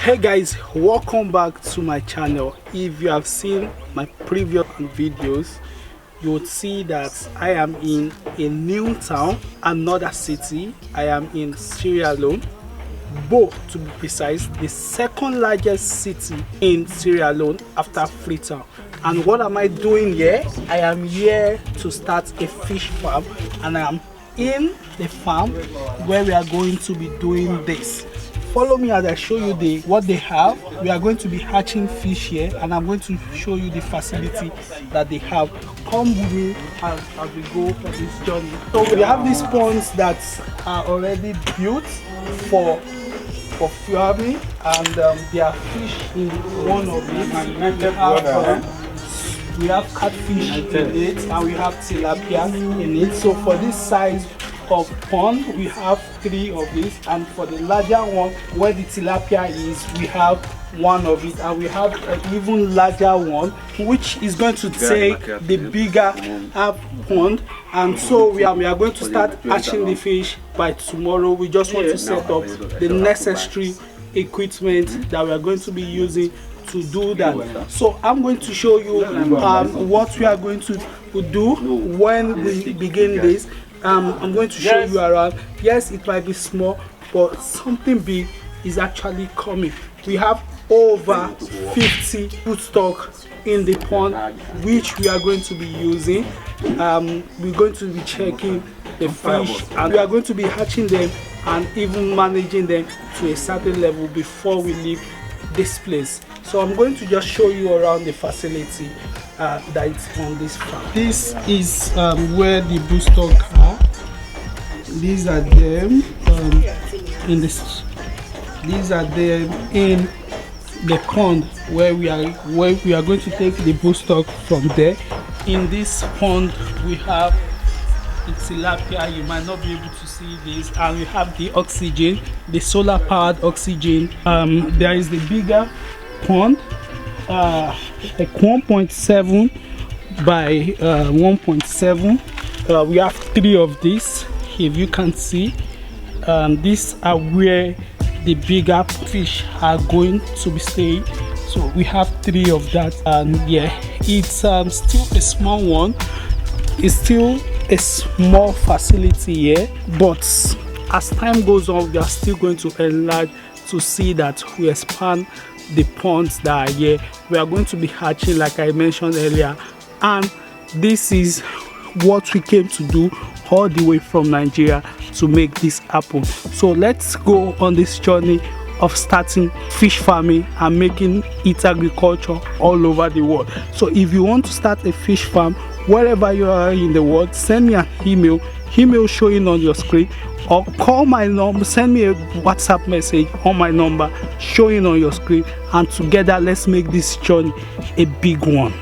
Hey guys, welcome back to my channel. If you have seen my previous videos, you would see that I am in a new town, another city. I am in Sierra Leone, Bo to be precise, the second largest city in Sierra Leone after Freetown. And what am I doing here? I am here to start a fish farm, and I am in the farm where we are going to be doing this. Follow me as I show you what they have. We are going to be hatching fish here, and I'm going to show you the facility that they have. Come with me as we go on this journey. So we have these ponds that are already built for farming, and there are fish in one of it. We have catfish in it, and we have tilapia in it. So for this size of pond, we have 3 of these, and for the larger one where the tilapia is, we have 1 of it, and we have an even larger one which is going to take the bigger pond. And so we are going to start hatching the fish by tomorrow. We just want to set up the necessary equipment that we are going to be using to do that. So I'm going to show you what we are going to do when we begin this. I'm going to show you around. Yes, it might be small, but something big is actually coming. We have over 50 food stock in the pond, which we are going to be using. We're going to be checking the fish, and we are going to be hatching them and even managing them to a certain level before we leave this place. So I'm going to just show you around the facility that is on this farm. This is where the broodstock are. These are them in this. These are them in the pond where we are going to take the broodstock from there. In this pond we have the tilapia. You might not be able to see this, and we have the oxygen, the solar powered oxygen. There is the bigger pond, like 1.7 by 1.7. We have 3 of these. If you can see, these are where the bigger fish are going to be staying. So we have 3 of that, and yeah, it's still a small one. It's still a small facility here, but as time goes on, we are still going to enlarge to see that we expand the ponds that are here. We are going to be hatching, like I mentioned earlier, and this is what we came to do all the way from Nigeria to make this happen. So let's go on this journey of starting fish farming and making it agriculture all over the world. So if you want to start a fish farm wherever you are in the world, send me an email showing on your screen, or call my number, send me a WhatsApp message on my number showing on your screen, and together let's make this journey a big one.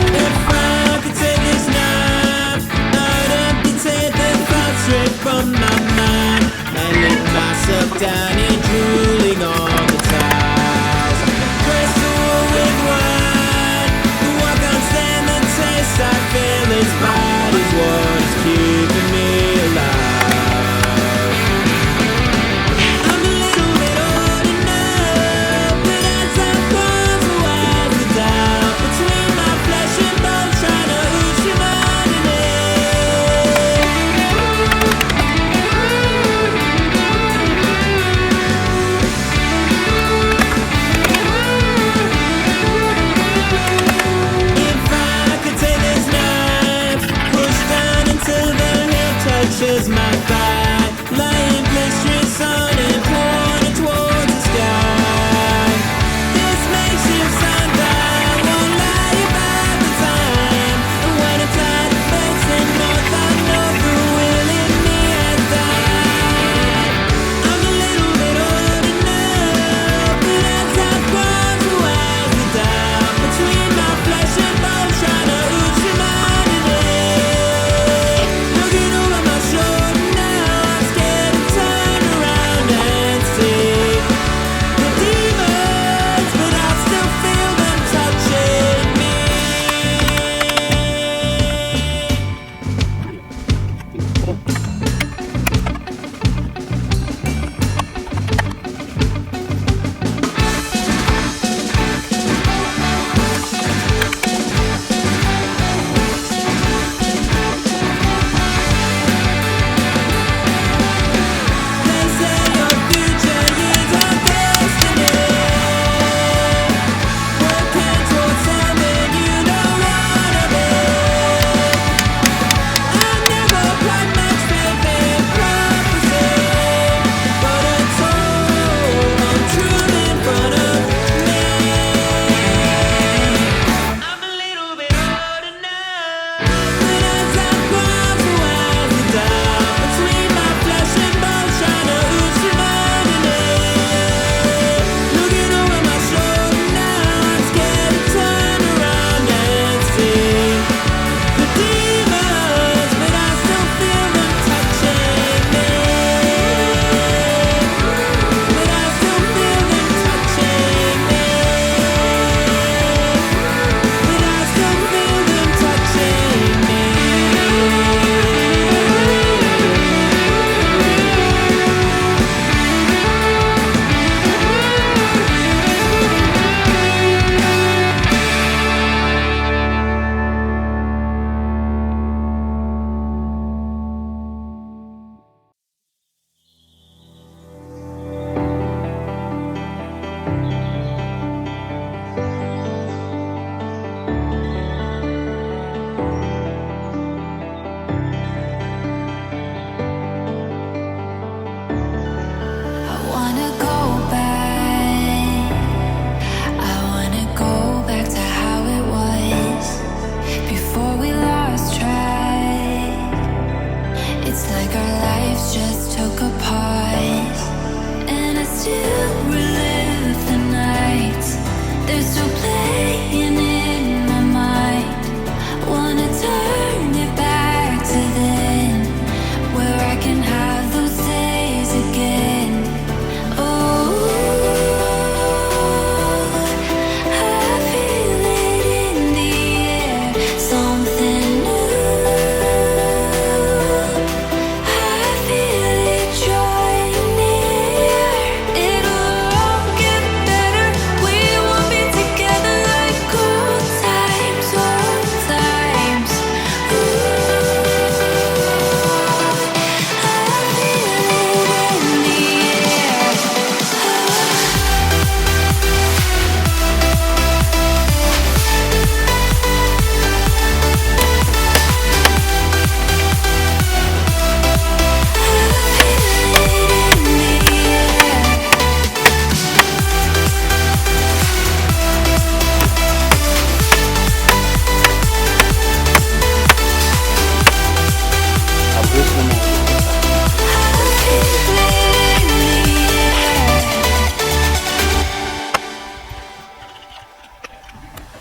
If I could take this night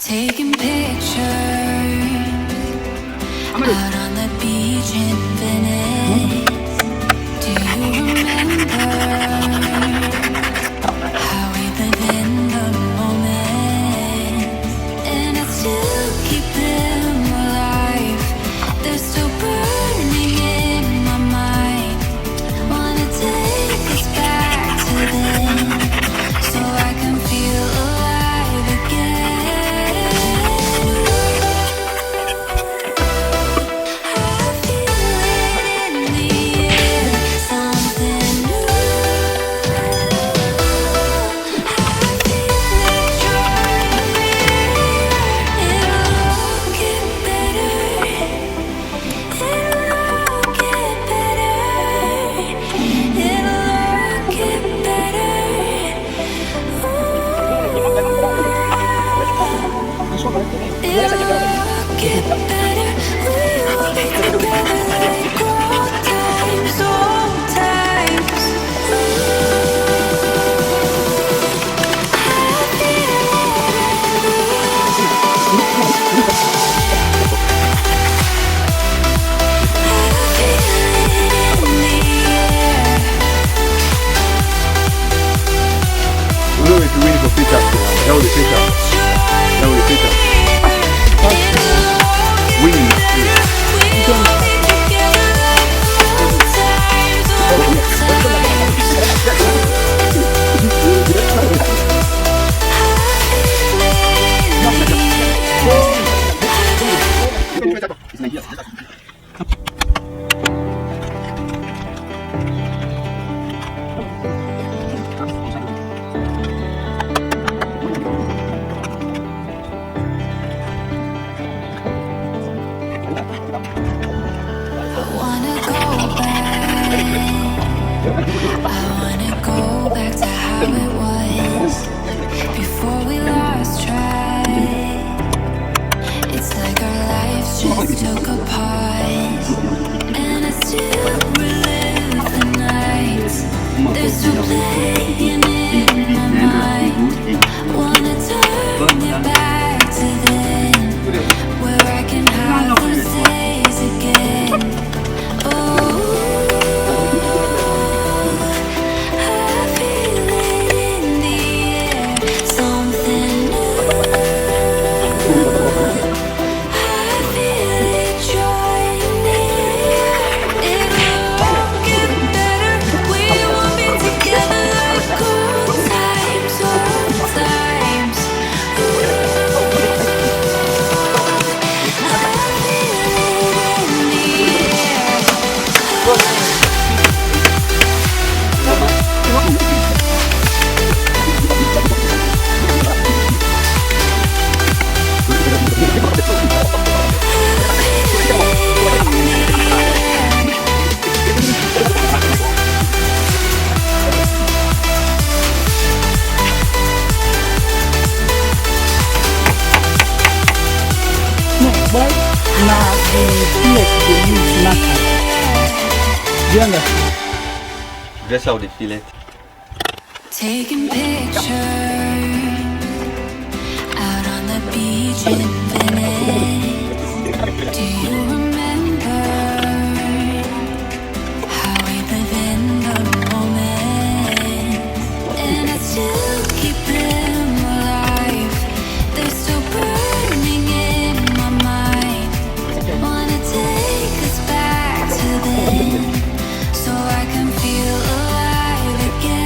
Taking pictures out on the beach in Venice. Do you remember how we live in the moment? And I still keep them alive. They're still burning in my mind. Wanna take us back to then, so I can feel alive again. I feel it in the air, something new. I feel it drawing near. It'll all get better. It'll all get better. It'll all get better. It'll all get better. We will be together like old times, old times. I feel it in the air. Wewe tuwini kupita. Leo ulipita. Leo ulipita. Winning the field. I wanna go back to how it was before we lost track. It's like our lives just took a pause, and I still relive the nights. They're still playing in my mind. Wanna turn it back to then, where I can have those days again. Dress out the fillet. Taking pictures out on the beach in Venice. Do you remember how we live in the moment? And I still keep them alive. They're still burning in my mind. Wanna take us back to then, so I can feel alive again.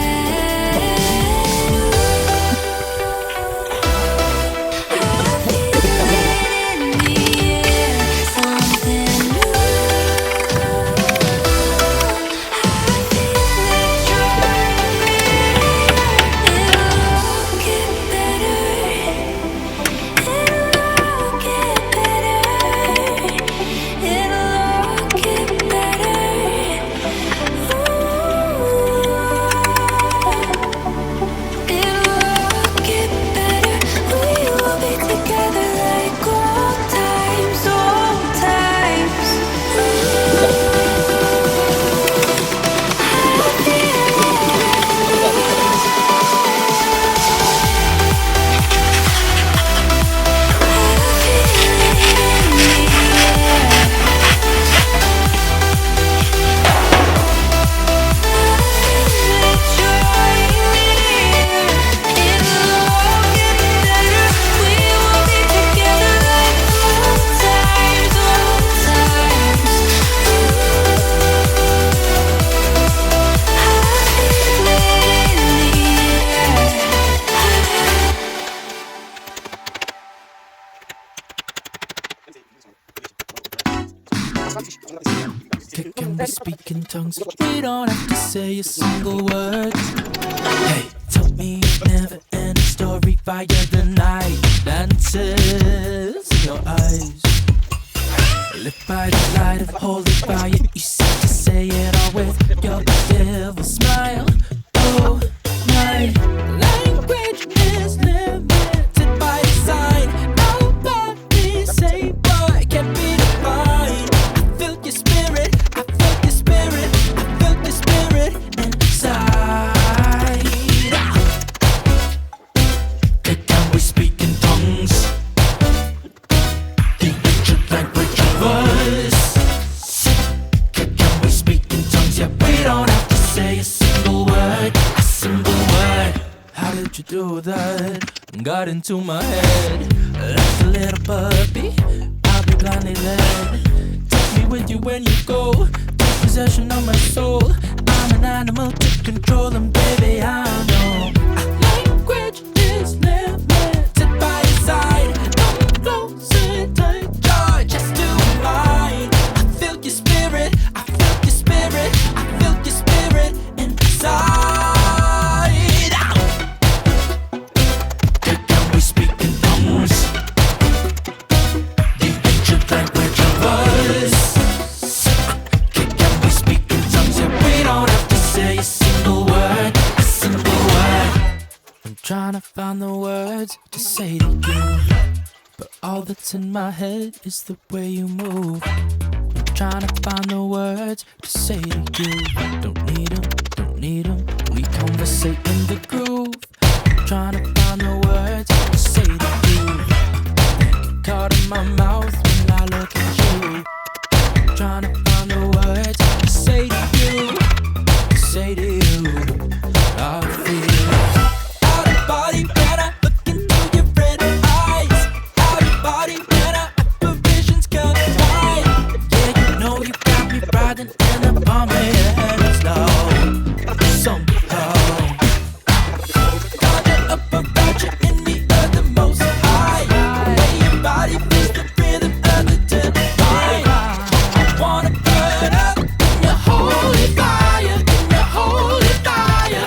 Can we speak in tongues? We don't have to say a single word. Hey, tell me a never-ending story via the night dances in your eyes. Lit by the light of holy fire, you seem to say it all with your devil smile. Oh my, language is limited by design. Nobody say boy can't be defined. I feel your spirit, I feel your spirit, I feel your spirit inside. Can we speak in tongues? The ancient language of us. Can we speak in tongues? Yeah, we don't have to say a single word, a single word. How did you do that? Got into my head like a little puppy. I'll be blindly led. Take me with you when you go. Take possession of my soul. I'm an animal to control them, baby, I know. Language is limited by design. Don't close it tight, joy, just do mine. I feel your spirit, I feel your spirit, I feel your spirit inside. Can we speak in tongues? The ancient language of us. Can we speak in tongues? Yeah, we don't have to say a single word, a single word. I'm trying to find the words to say to you, but all that's in my head is the way you move. I'm trying to find the words to say to you. Don't need them, don't need them. We conversate in the groove. I'm trying to find the words to say to you. Get caught in my mouth when I look at you. I'm trying to find the words to say to you, to say to you. I feel out of body when I look into your red eyes. Out of body when our apparitions collide. Yeah, you know you got me riding in the palm of your hands now. Somehow conjure up around you in the other most high. Way your body feels the rhythm of the divine. I wanna burn up in your holy fire, in your holy fire.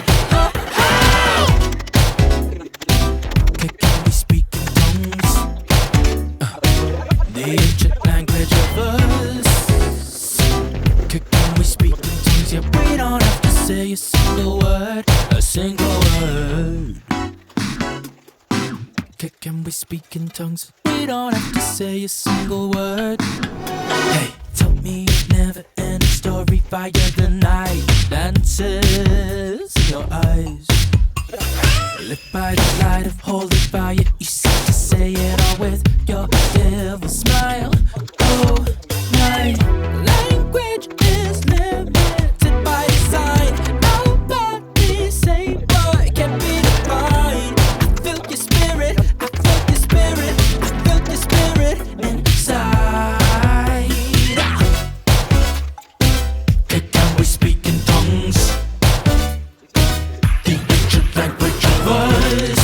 Can we speak in tongues? The ancient language of us. Can we speak in tongues? Yeah, we don't have to say a single word, a single word. Can we speak in tongues? We don't have to say a single word. Hey, tell me a never-ending story via the night dances in your eyes. Lit by the light of holy fire, you seem to say it all with your devil smile. Oh my, language is limited by design. Nobody say boy can't be defined. I feel your spirit, I feel your spirit, I feel your spirit inside. Can we speak in tongues? The ancient language of us.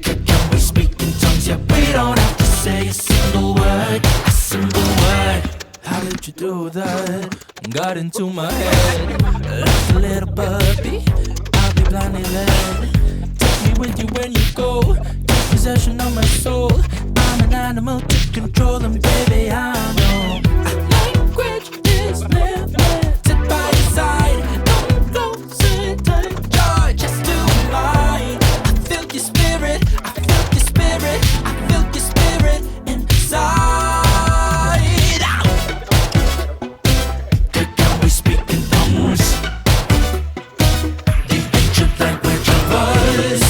Can we speak in tongues? Yeah, we don't have to say a single word, a single word. How did you do that? Got into my head like a little puppy. I'll be blindly led. Take me with you when you go. Take possession of my soul. I'm an animal to control them, baby, I know. Language is limited by design. Don't close it tight, joy, just do mine. I feel your spirit, I feel your spirit, I feel your spirit inside. Can we speak in tongues? The ancient language of us.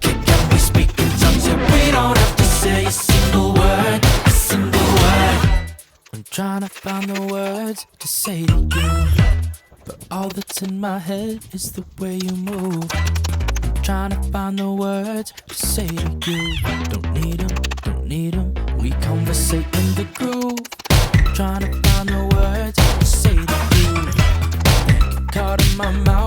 Can we speak in tongues? Yeah, we don't have to say a single word, a single word. I'm trying to find the words to say to you, but all that's in my head is the way you move. I'm trying to find the words to say to you. Don't need them, don't need them. We conversate in the groove. I'm trying to find the words to say to you. Get caught in my mouth